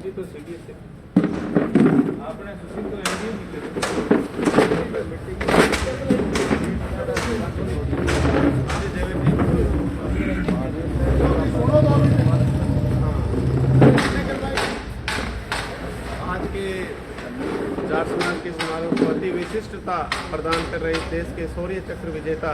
सुशील तो सीडीएस आपने सुशील तो एनडीए नहीं आज के जाट समाज के समारोह को अति विशिष्टता प्रदान कर रहे इस देश के शौर्य चक्र विजेता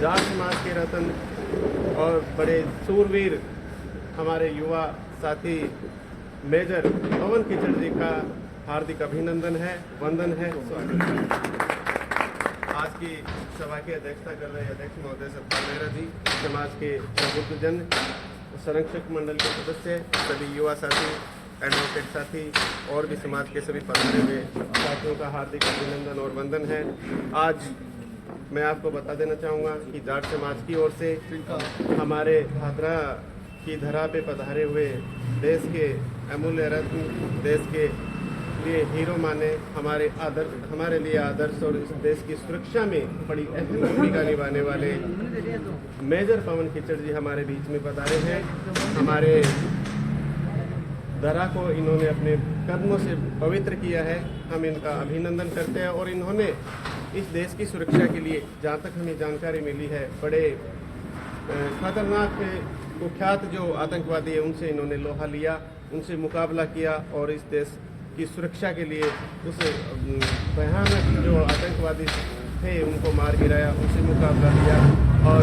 जाट समाज के रत्न और बड़े सूरवीर हमारे युवा साथी मेजर पवन खिचड़ जी का हार्दिक अभिनंदन है, वंदन है, स्वागत है। आज की सभा की अध्यक्षता कर रहे अध्यक्ष महोदय सतपाल मेहरा जी, समाज के प्रबुद्धजन, संरक्षक मंडल के सदस्य, सभी युवा साथी, एडवोकेट साथी और भी समाज के सभी पधारे हुए साथियों का हार्दिक अभिनंदन और वंदन है। आज मैं आपको बता देना चाहूँगा कि जाट समाज की ओर से हमारे भादरा की धरा पे पधारे हुए देश के अमूल्य रत्न, देश के लिए हीरो माने, हमारे लिए आदर्श और इस देश की सुरक्षा में बड़ी अहम भूमिका निभाने वाले मेजर पवन खिचड़ जी हमारे बीच में पधारे हैं। हमारे धरा को इन्होंने अपने कदमों से पवित्र किया है, हम इनका अभिनंदन करते हैं। और इन्होंने इस देश की सुरक्षा के लिए, जहाँ तक हमें जानकारी मिली है, बड़े खतरनाक कुख्यात जो आतंकवादी है उनसे इन्होंने लोहा लिया, उनसे मुकाबला किया और इस देश की सुरक्षा के लिए उस भयानक जो आतंकवादी थे उनको मार गिराया, उनसे मुकाबला किया और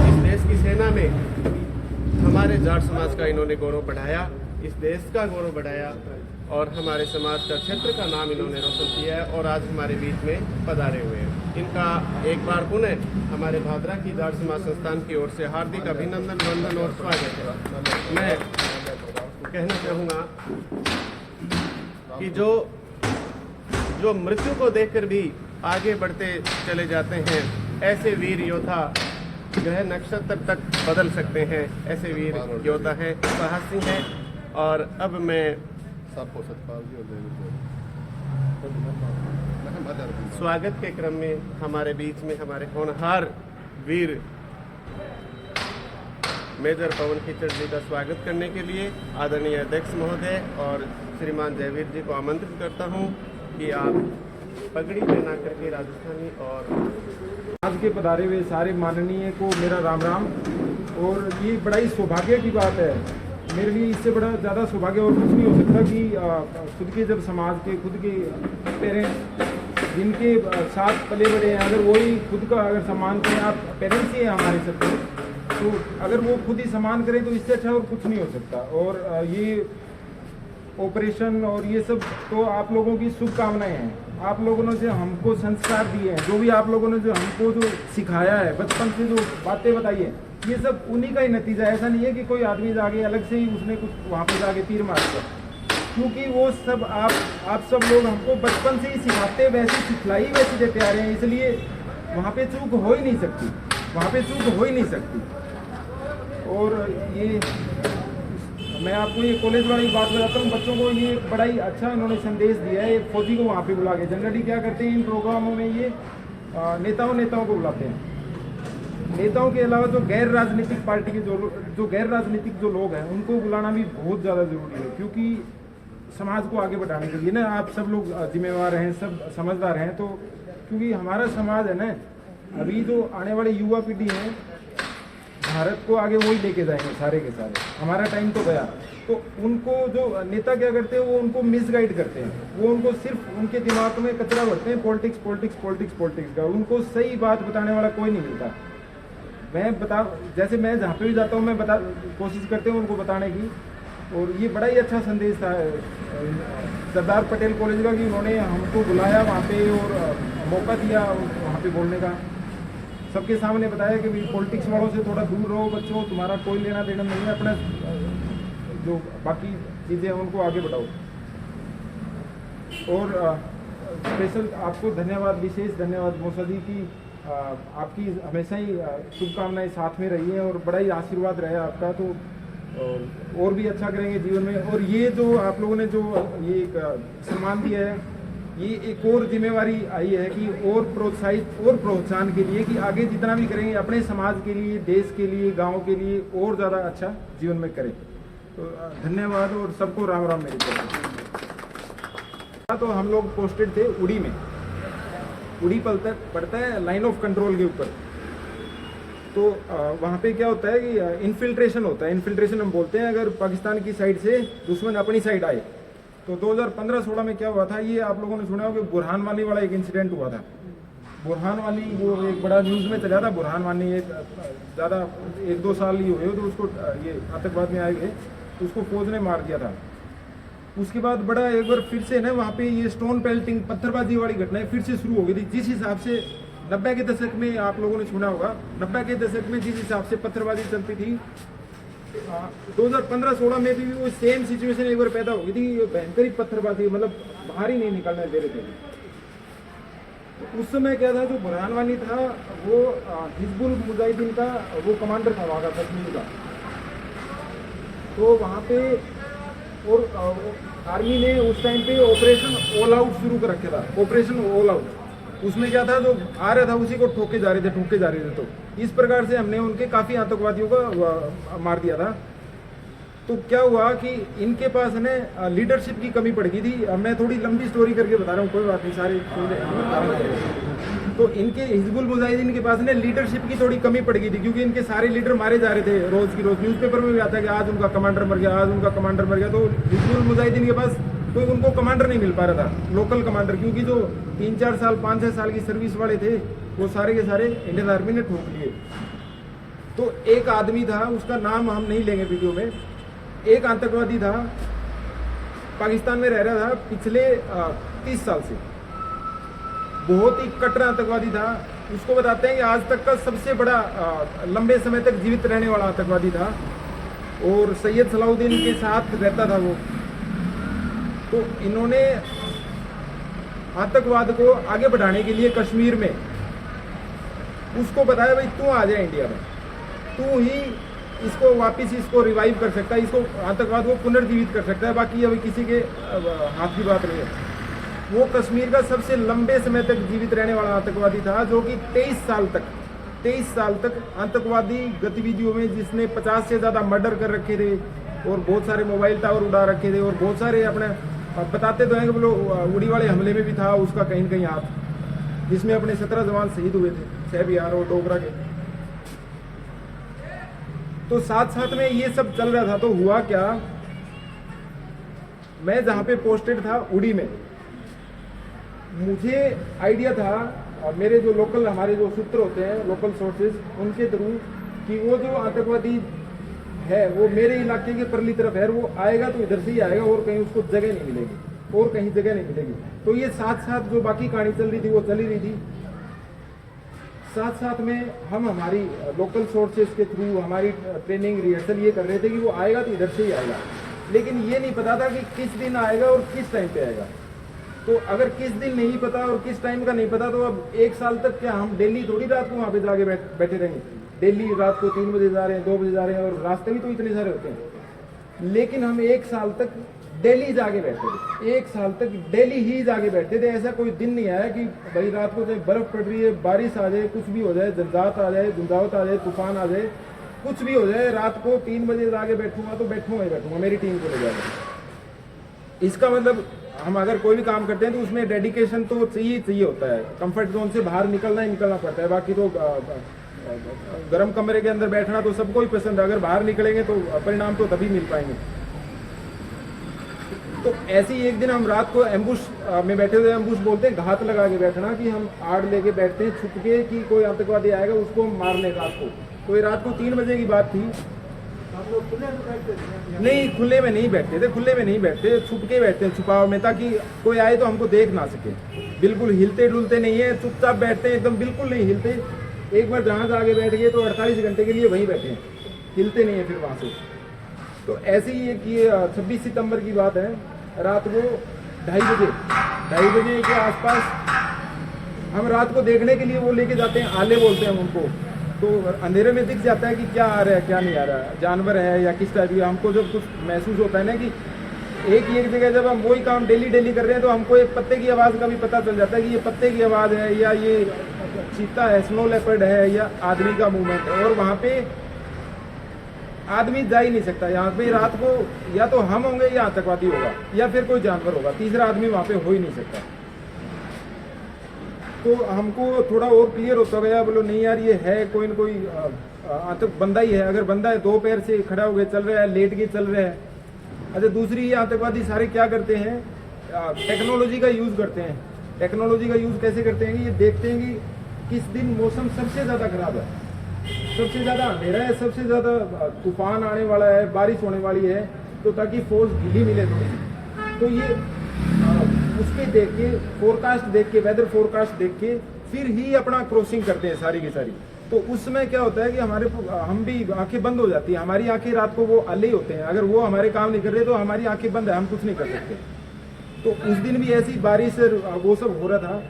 इस देश की सेना में हमारे जाट समाज का इन्होंने गौरव बढ़ाया, इस देश का गौरव बढ़ाया और हमारे समाज का, क्षेत्र का नाम इन्होंने रोशन किया है और आज हमारे बीच में पधारे हुए हैं। इनका एक बार पुनः हमारे भादरा की जाट समाज संस्थान की ओर से हार्दिक अभिनंदन, वंदन और स्वागत है। मैं कहना चाहूँगा कि जो मृत्यु को देखकर भी आगे बढ़ते चले जाते हैं, ऐसे वीर योद्धा ग्रह नक्षत्र तक बदल सकते हैं, ऐसे वीर योद्धा हैं, साहसी हैं। और अब मैं स्वागत के क्रम में हमारे बीच में हमारे होनहार वीर मेजर पवन खिचड़ जी का स्वागत करने के लिए आदरणीय अध्यक्ष महोदय और श्रीमान जयवीर जी को आमंत्रित करता हूं कि आप पगड़ी पहना करके राजस्थानी और आज के पधारे हुए सारे माननीय को मेरा राम राम। और ये बड़ा ही सौभाग्य की बात है मेरे लिए, इससे बड़ा ज़्यादा सौभाग्य और कुछ नहीं हो सकता कि खुद के जब समाज के खुद के पेरेंट्स जिनके साथ पले बड़े हैं, अगर वही खुद का अगर सम्मान करें, आप पेरेंट्स ही हैं हमारे सबके, तो अगर वो खुद ही सम्मान करें तो इससे अच्छा और कुछ नहीं हो सकता। और ये ऑपरेशन और ये सब तो आप लोगों की शुभकामनाएं हैं, आप लोगों ने जो हमको संस्कार दिए हैं, जो भी आप लोगों ने जो हमको जो सिखाया है, बचपन से जो बातें बताई है, ये सब उन्हीं का ही नतीजा है। ऐसा नहीं है कि कोई आदमी जाके अलग से ही उसने कुछ वहाँ पे जाके तीर मार दिया, क्योंकि वो सब आप सब लोग हमको बचपन से ही सिखाते, वैसी सिखलाई वैसी देते आ रहे हैं, इसलिए वहाँ पे चूक हो ही नहीं सकती, वहाँ पे चूक हो ही नहीं सकती। और ये मैं आपको ये कॉलेज वाली बात बताता हूँ, बच्चों को ये बड़ा ही अच्छा इन्होंने संदेश दिया है। एक फौजी को वहाँ पे बुला के, जनरली क्या करते हैं इन प्रोग्रामों में, ये नेताओं को बुलाते हैं। नेताओं के अलावा जो गैर राजनीतिक पार्टी के जो गैर राजनीतिक जो लोग हैं, उनको बुलाना भी बहुत ज़्यादा ज़रूरी है, क्योंकि समाज को आगे बढ़ाने के लिए ना आप सब लोग जिम्मेवार हैं, सब समझदार हैं। तो क्योंकि हमारा समाज है ना, अभी जो आने वाली युवा पीढ़ी है, भारत को आगे वही लेके जाएंगे सारे के सारे। हमारा टाइम तो गया, तो उनको जो नेता क्या करते हैं, वो उनको मिसगाइड करते हैं, वो उनको सिर्फ उनके दिमाग में कचरा भरते हैं, पॉलिटिक्स पॉलिटिक्स पॉलिटिक्स पॉलिटिक्स का। उनको सही बात बताने वाला कोई नहीं मिलता। जैसे मैं जहाँ पे भी जाता हूँ, मैं कोशिश करते हूँ उनको बताने की। और ये बड़ा ही अच्छा संदेश था सरदार पटेल कॉलेज का, कि उन्होंने हमको बुलाया वहाँ पे और मौका दिया वहाँ पे बोलने का, सबके सामने बताया कि भाई पॉलिटिक्स वालों से थोड़ा दूर रहो बच्चों, तुम्हारा कोई लेना देना नहीं है, अपना जो बाकी चीज़ें हैं उनको आगे बढ़ाओ। और स्पेशल आपको धन्यवाद, विशेष धन्यवाद मौसा जी की, आपकी हमेशा ही शुभकामनाएं साथ में रही हैं और बड़ा ही आशीर्वाद रहा आपका, तो और भी अच्छा करेंगे जीवन में। और ये जो आप लोगों ने जो ये सम्मान दिया है, ये एक और जिम्मेवारी आई है कि और प्रोत्साहित और प्रोत्साहन के लिए, कि आगे जितना भी करेंगे अपने समाज के लिए, देश के लिए, गांव के लिए और ज़्यादा अच्छा जीवन में करें। तो धन्यवाद और सबको राम राम मेरी तरफ। तो हम लोग पोस्टेड थे उड़ी में। उड़ी पड़ता है लाइन ऑफ कंट्रोल के ऊपर। तो वहाँ पे क्या होता है कि इन्फिल्ट्रेशन होता है। इन्फिल्ट्रेशन हम बोलते हैं अगर पाकिस्तान की साइड से दुश्मन अपनी साइड आए। तो 2015-16 में क्या हुआ था, ये आप लोगों ने सुना होगा, बुरहान वाली वाला एक इंसिडेंट हुआ था। बुरहान वाली वो एक बड़ा न्यूज़ में चला था। बुरहान वाली एक ज़्यादा 1-2 साल ही हुए तो उसको ये आतंकवाद में आए हुए तो उसको फौज ने मार दिया था। उसके बाद बड़ा एक बार फिर से ना वहाँ पे ये स्टोन पेल्टिंग पत्थरबाजी वाली घटनाएं फिर से शुरू हो गई थी। जिस हिसाब से 90 के दशक में आप लोगों ने सुना होगा, 90 के दशक में जिस हिसाब से पत्थरबाजी चलती थी, 2015-16 में भी वो सेम सिचुएशन एक बार पैदा हो गई थी। भयंकर ही पत्थरबाजी, मतलब बाहर ही नहीं निकलना दे रहे थे। उस समय क्या था, जो बुरहान वानी था वो हिजबुल मुजाहिदीन का वो कमांडर था वहाँ का, कश्मीर का। तो वहाँ पे और आर्मी ने उस टाइम पे ऑपरेशन ऑल आउट शुरू कर रखा था। ऑपरेशन ऑल आउट, उसमें क्या था, जो आ रहा था उसी को ठोके जा रहे थे। तो इस प्रकार से हमने उनके काफ़ी आतंकवादियों को मार दिया था। तो क्या हुआ कि इनके पास ना लीडरशिप की कमी पड़ गई थी। मैं थोड़ी लंबी स्टोरी करके बता रहा हूँ, कोई बात नहीं, सारे। तो इनके हिजबुल मुजाहिदीन के पास ना लीडरशिप की थोड़ी कमी पड़ गई थी, क्योंकि इनके सारे लीडर मारे जा रहे थे रोज की रोज। न्यूज़पेपर में भी आता है कि आज उनका कमांडर मर गया, आज उनका कमांडर मर गया। तो हिजबुल मुजाहिदीन के पास कोई उनको कमांडर नहीं मिल पा रहा था, लोकल कमांडर, क्योंकि जो 3-4 साल 5-6 साल की सर्विस वाले थे वो सारे के सारे इंडियन आर्मी ने ठोक लिए। तो एक आदमी था, उसका नाम हम नहीं लेंगे वीडियो में, एक आतंकवादी था, पाकिस्तान में रह रहा था पिछले 30 साल से, बहुत ही कट्टर आतंकवादी था। उसको बताते हैं कि आज तक का सबसे बड़ा लंबे समय तक जीवित रहने वाला आतंकवादी था, और सैयद सलाउद्दीन के साथ रहता था वो। तो इन्होंने आतंकवाद को आगे बढ़ाने के लिए कश्मीर में उसको बताया, भाई तू आ जाए इंडिया में, तू ही इसको वापस इसको रिवाइव कर सकता है, इसको आतंकवाद को पुनर्जीवित कर सकता है, बाकी अभी किसी के हाथ की बात नहीं है। वो कश्मीर का सबसे लंबे समय तक जीवित रहने वाला आतंकवादी था, जो कि 23 साल तक आतंकवादी गतिविधियों में, जिसने 50 से ज़्यादा मर्डर कर रखे थे और बहुत सारे मोबाइल टावर उड़ा रखे थे, और बहुत सारे अपने बताते तो हैं कि बोलो उड़ी वाले हमले में भी था उसका कहीं न कहीं हाथ, जिसमें अपने 17 जवान शहीद हुए थे, 6 बिहार और डोगरा के। तो साथ साथ में ये सब चल रहा था। तो हुआ क्या, मैं जहाँ पे पोस्टेड था उड़ी में, मुझे आइडिया था, मेरे जो लोकल हमारे जो सूत्र होते हैं, लोकल सोर्सेज, उनके थ्रू, कि वो जो आतंकवादी है वो मेरे इलाके के परली तरफ है, वो आएगा तो इधर से ही आएगा, और कहीं उसको जगह नहीं मिलेगी, और कहीं जगह नहीं मिलेगी। तो ये साथ साथ जो बाकी कहानी चल रही थी वो चली रही थी। साथ साथ में हम हमारी लोकल सोर्सेज के थ्रू हमारी ट्रेनिंग रिहर्सल ये कर रहे थे कि वो आएगा तो इधर से ही आएगा, लेकिन ये नहीं पता था कि किस दिन आएगा और किस टाइम पे आएगा। तो अगर किस दिन नहीं पता और किस टाइम का नहीं पता, तो अब 1 साल तक क्या हम डेली थोड़ी रात को वहाँ पे जाके बैठे रहेंगे। डेली रात को 3 बजे जा रहे हैं, 2 बजे जा रहे हैं, और रास्ते भी तो इतने सारे होते हैं। लेकिन हम 1 साल तक डेली जाके बैठते थे, 1 साल तक डेली ही जाके बैठते थे। ऐसा कोई दिन नहीं आया कि भाई रात को चाहे बर्फ पड़ रही है, बारिश आ जाए, कुछ भी हो जाए, झंझावात आ जाए, तूफान आ जाए, कुछ भी हो जाए, रात को 3 बजे जाके बैठूंगा तो बैठूंगा, मेरी टीम को ले जाकर। इसका मतलब हम अगर कोई भी काम करते हैं तो उसमें डेडिकेशन तो चाहिए होता है। कंफर्ट जोन से बाहर निकलना पड़ता है। बाकी तो गर्म कमरे के अंदर बैठना तो सबको ही पसंद है, अगर बाहर निकलेंगे तो परिणाम तो तभी मिल पाएंगे। तो ऐसे ही एक दिन हम रात को एम्बुश में बैठे हुए, एम्बुश बोलते हैं घात लगा के बैठना, कि हम आड़ लेके बैठते हैं छुप के कि कोई आतंकवादी आएगा उसको मारने रात को। तो ये रात को 3 बजे की बात थी। नहीं, खुले में नहीं बैठते थे, छुप के बैठते हैं, छुपाव में, ताकि कोई आए तो हमको देख ना सके। बिल्कुल हिलते डुलते नहीं है, चुपचाप बैठते हैं, एकदम बिल्कुल नहीं हिलते। एक बार जहाँ आगे बैठ गए तो 48 घंटे के लिए वहीं बैठे हैं, हिलते नहीं है फिर वहाँ से। तो ऐसे ही एक ये 26 सितंबर की बात है, रात को 2:30 बजे के आसपास हम रात को देखने के लिए वो लेके जाते हैं, आले बोलते हैं उनको। तो अंधेरे में दिख जाता है कि क्या आ रहा है क्या नहीं आ रहा है, जानवर है या किस टाइप की। हमको जब कुछ महसूस होता है ना कि एक जगह जब हम वही काम डेली कर रहे हैं, तो हमको एक पत्ते की आवाज़ का भी पता चल जाता है कि ये पत्ते की आवाज़ है, या ये चीता है, स्नो लेपर्ड है, या आदमी का मूवमेंट है। और वहाँ पे आदमी जा ही नहीं सकता यहाँ पे रात को, या तो हम होंगे या आतंकवादी होगा या फिर कोई जानवर होगा, तीसरा आदमी वहाँ पे हो ही नहीं सकता। तो हमको थोड़ा और क्लियर होता गया, बोलो नहीं यार ये है कोई न कोई आतंक बंदा ही है। अगर बंदा है 2 पैर से खड़ा हो गया चल रहा है, लेट के चल रहा है। अच्छा दूसरी ये आतंकवादी सारे क्या करते हैं, टेक्नोलॉजी का यूज़ करते हैं। टेक्नोलॉजी का यूज़ कैसे करते हैं कि ये देखते हैं कि किस दिन मौसम सबसे ज़्यादा खराब है, सबसे ज़्यादा अंधेरा है, सबसे ज़्यादा तूफान आने वाला है, बारिश होने वाली है, तो ताकि फोर्स ढीली मिले तो ये उसके देख के, फोरकास्ट देख के, वेदर फोरकास्ट देख के फिर ही अपना क्रॉसिंग करते हैं सारी की सारी। तो उस समय क्या होता है कि हम भी आंखें बंद हो जाती है, हमारी आंखें रात को वो अले होते हैं, अगर वो हमारे काम नहीं कर रहे तो हमारी आंखें बंद है, हम कुछ नहीं कर सकते। तो उस दिन भी ऐसी बारिश वो सब हो रहा था,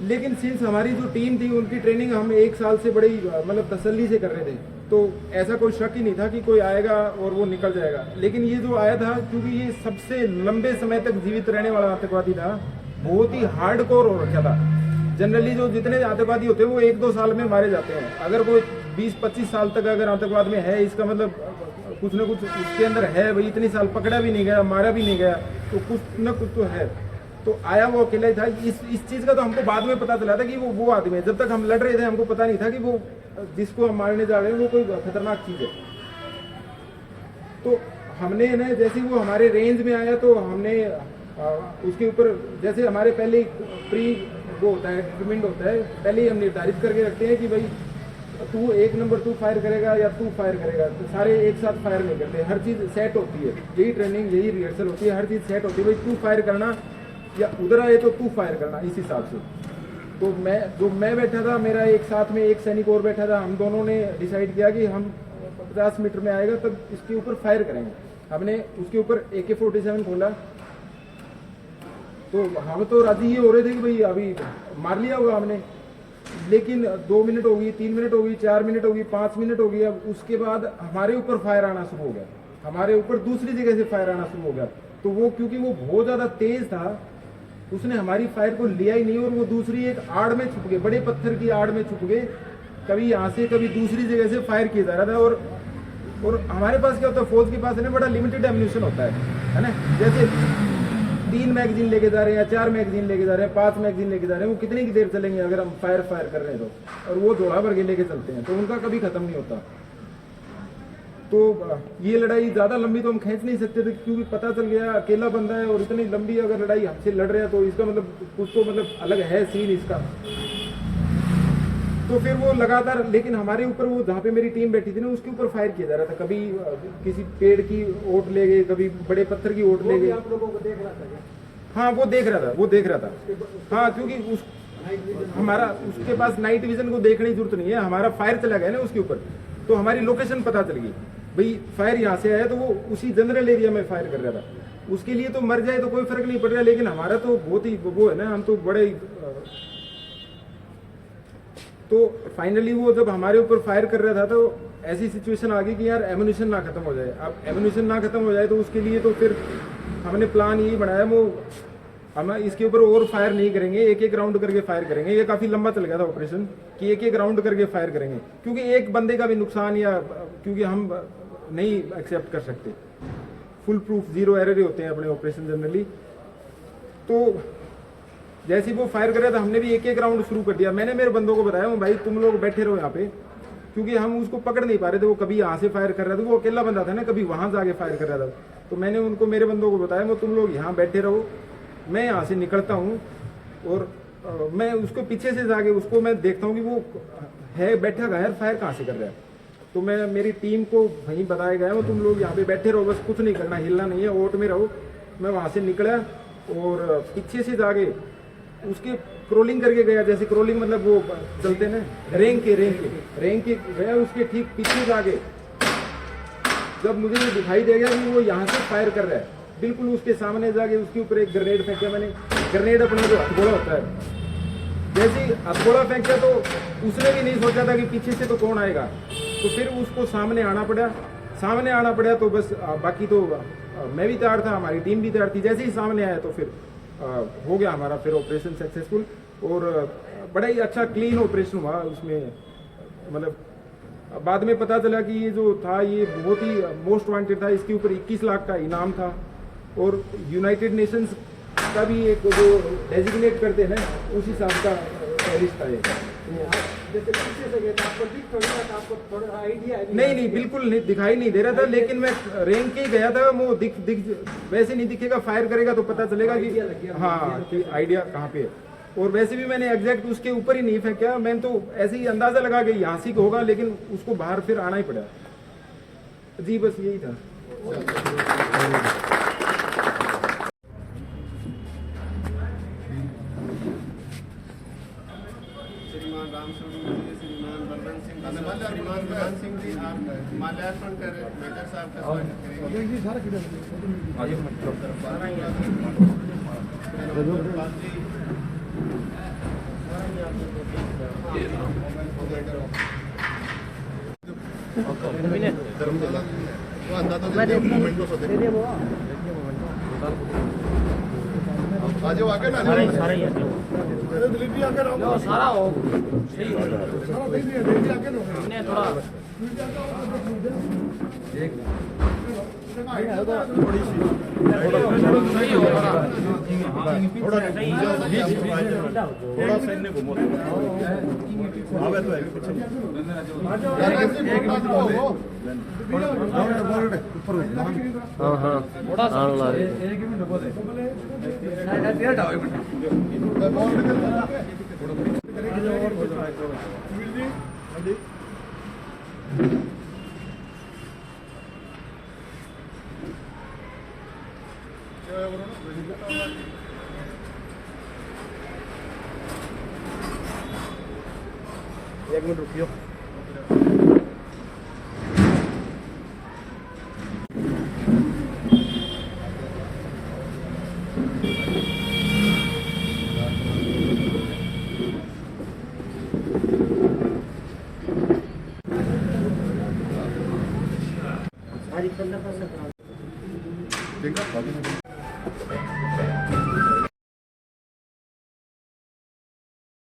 लेकिन सिंस हमारी जो टीम थी उनकी ट्रेनिंग हम 1 साल से बड़ी मतलब तसल्ली से कर रहे थे, तो ऐसा कोई शक ही नहीं था कि कोई आएगा और वो निकल जाएगा। लेकिन ये जो आया था, क्योंकि ये सबसे लंबे समय तक जीवित रहने वाला आतंकवादी था, बहुत ही हार्डकोर हो रखा था। जनरली जो जितने आतंकवादी होते हैं वो 1-2 साल में मारे जाते हैं। अगर कोई 20-25 साल तक अगर आतंकवाद में है, इसका मतलब कुछ न कुछ उसके अंदर है भाई, इतने साल पकड़ा भी नहीं गया, मारा भी नहीं गया, तो कुछ न कुछ तो है। तो आया वो अकेला ही था। इस चीज़ का तो हमको बाद में पता चला था कि वो आदमी है। जब तक हम लड़ रहे थे हमको पता नहीं था कि वो जिसको हम मारने जा रहे हैं वो कोई खतरनाक चीज़ है। तो हमने ना जैसे वो हमारे रेंज में आया तो हमने उसके ऊपर जैसे हमारे पहले प्री वो होता है, डिटरमिन्ड होता है, पहले ही हम निर्धारित करके रखते हैं कि भाई तू 1 नंबर तू फायर करेगा या तू फायर करेगा। तो सारे एक साथ फायर नहीं करते, हर चीज़ सेट होती है। यही ट्रेनिंग, यही रिहर्सल होती है, हर चीज़ सेट होती है। भाई तू फायर करना या उधर आए तो तू फायर करना, इस हिसाब से। तो मैं बैठा था, मेरा एक साथ में एक सैनिक और बैठा था, हम दोनों ने डिसाइड किया कि हम 50 मीटर में आएगा तब इसके ऊपर फायर करेंगे। हमने उसके ऊपर AK-47 खोला, तो हम तो राजी ये हो रहे थे कि भाई अभी मार लिया होगा हमने। लेकिन 2 मिनट हो गई, 3 मिनट हो गई, 4 मिनट हो गई, 5 मिनट हो गई। अब उसके बाद हमारे ऊपर फायर आना शुरू हो गया, हमारे ऊपर दूसरी जगह से फायर आना शुरू हो गया। तो वो क्योंकि वो बहुत ज़्यादा तेज था, उसने हमारी फायर को लिया ही नहीं और वो दूसरी एक आड़ में छुप गए, बड़े पत्थर की आड़ में छुप गए। कभी यहाँ से कभी दूसरी जगह से फायर किया जा रहा था। और हमारे पास क्या होता है, फौज के पास है ना बड़ा लिमिटेड एम्यूनिशन होता है ना। जैसे 3 मैगजीन लेके जा रहे हैं या 4 मैगजीन लेके जा रहे हैं, 5 मैगजीन लेके जा रहे हैं, वो कितनी की देर चलेंगे अगर हम फायर कर रहे हैं तो। और वो झोला भर के लेके चलते हैं, तो उनका कभी खत्म नहीं होता। तो ये लड़ाई ज़्यादा लंबी तो हम खींच नहीं सकते थे, क्योंकि पता चल गया अकेला बंदा है और इतनी लंबी अगर लड़ाई हमसे लड़ रहे हैं तो इसका मतलब कुछ तो मतलब अलग है सीन इसका। तो फिर वो लगातार, लेकिन हमारे ऊपर वो जहाँ पे मेरी टीम बैठी थी ना उसके ऊपर फायर किया जा रहा था। कभी किसी पेड़ की ओट ले गए, कभी बड़े पत्थर की ओट ले गए। आप लोगों को देख रहा था? हाँ वो देख रहा था। हाँ क्योंकि हमारा उसके पास नाइट विजन को देखने की जरूरत नहीं है, हमारा फायर चला गया ना उसके ऊपर, तो हमारी लोकेशन पता चल गई भाई फायर यहाँ से आया, तो वो उसी जनरल एरिया में फायर कर रहा था। उसके लिए तो मर जाए तो कोई फर्क नहीं पड़ रहा, लेकिन हमारा तो बहुत ही वो है ना, हम तो बड़े ही। तो फाइनली वो जब हमारे ऊपर फायर कर रहा था तो ऐसी सिचुएशन आ गई कि यार एम्यूनिशन ना खत्म हो जाए। अब एम्यूनिशन ना खत्म हो जाए तो उसके लिए तो फिर हमने प्लान यही बनाया, वो हम इसके ऊपर और फायर नहीं करेंगे, एक राउंड करके फायर करेंगे। ये काफ़ी लंबा चल गया था ऑपरेशन कि एक राउंड करके फायर करेंगे, क्योंकि एक बंदे का भी नुकसान या क्योंकि हम नहीं एक्सेप्ट कर सकते। फुल प्रूफ 0 एरर होते हैं अपने ऑपरेशन जनरली। तो जैसे ही वो फायर कर रहा था हमने भी एक राउंड शुरू कर दिया। मैंने मेरे बंदों को बताया भाई तुम लोग बैठे रहो यहाँ पे, क्योंकि हम उसको पकड़ नहीं पा रहे थे। वो कभी यहाँ से फायर कर रहा था, वो अकेला बंदा था ना, कभी वहाँ जाके फायर कर रहा था। तो मैंने उनको, मेरे बंदों को बताया वो तुम लोग यहाँ बैठे रहो, मैं यहाँ से निकलता हूँ और मैं उसको पीछे से जाके उसको मैं देखता हूँ कि वो है बैठा गया, फायर कहाँ से कर रहा है। तो मैं मेरी टीम को वहीं बताया गया वो तुम लोग यहाँ पे बैठे रहो, बस कुछ नहीं करना, हिलना नहीं है, ओट में रहो। मैं वहाँ से निकला और पीछे से जाके उसके क्रोलिंग करके गया, जैसे क्रोलिंग मतलब वो चलते ना रेंग के गया, उसके ठीक पीछे जाके जब मुझे ये दिखाई देगा कि वो यहाँ से फायर कर रहा है, बिल्कुल उसके सामने जाके उसके ऊपर एक ग्रेनेड फेंका मैंने। ग्रेनेड अपना जो हथगोला होता है, जैसे ही हथगोला फेंका तो उसने भी नहीं सोचा था कि पीछे से तो कौन आएगा, तो फिर उसको सामने आना पड़ा। तो बस बाकी तो मैं भी तैयार था, हमारी टीम भी तैयार थी। जैसे ही सामने आया तो फिर हो गया हमारा फिर ऑपरेशन सक्सेसफुल और बड़ा ही अच्छा क्लीन ऑपरेशन हुआ उसमें। मतलब बाद में पता चला कि ये जो था ये बहुत ही मोस्ट वांटेड था, इसके ऊपर 21 लाख का इनाम था। और यूनाइटेड नेशंस का भी एक जो डेजिग्नेट करते हैं उस हिसाब का टेररिस्ट था ये। जैसे पीछे से गए थे, आपको दिख थोड़ी ना था, आपको थोड़ा आइडिया नहीं बिल्कुल नहीं दिखाई नहीं दे रहा था, लेकिन मैं रेंग के ही गया था। वो दिख वैसे नहीं दिखेगा, फायर करेगा तो पता चलेगा कि हाँ कि आइडिया कहाँ पे है। और वैसे भी मैंने एग्जैक्ट उसके ऊपर ही नहीं फेंका, मैंने तो ऐसे ही अंदाजा लगा कि यहाँ से होगा, लेकिन उसको बाहर फिर आना ही पड़ा। जी बस यही था। श्रीमान रामस्वरूप जी, श्रीमान बलवंत सिंह जी, श्रीमान बलवंत सिंह जी, आप माल्यार्पण कर मेजर साहब का स्वागत करेंगे। आज आगे ना दिलीपी आगे रहो सारा हो सही हो सारा दिलीपी आगे रहो हमने थोड़ा थोड़ी सी सही हो थोड़ा थोड़ा सा इन्हें घुमो आवे तो है पीछे हां हां थोड़ा सा ला रहे एक मिनट रुकियो ठीक है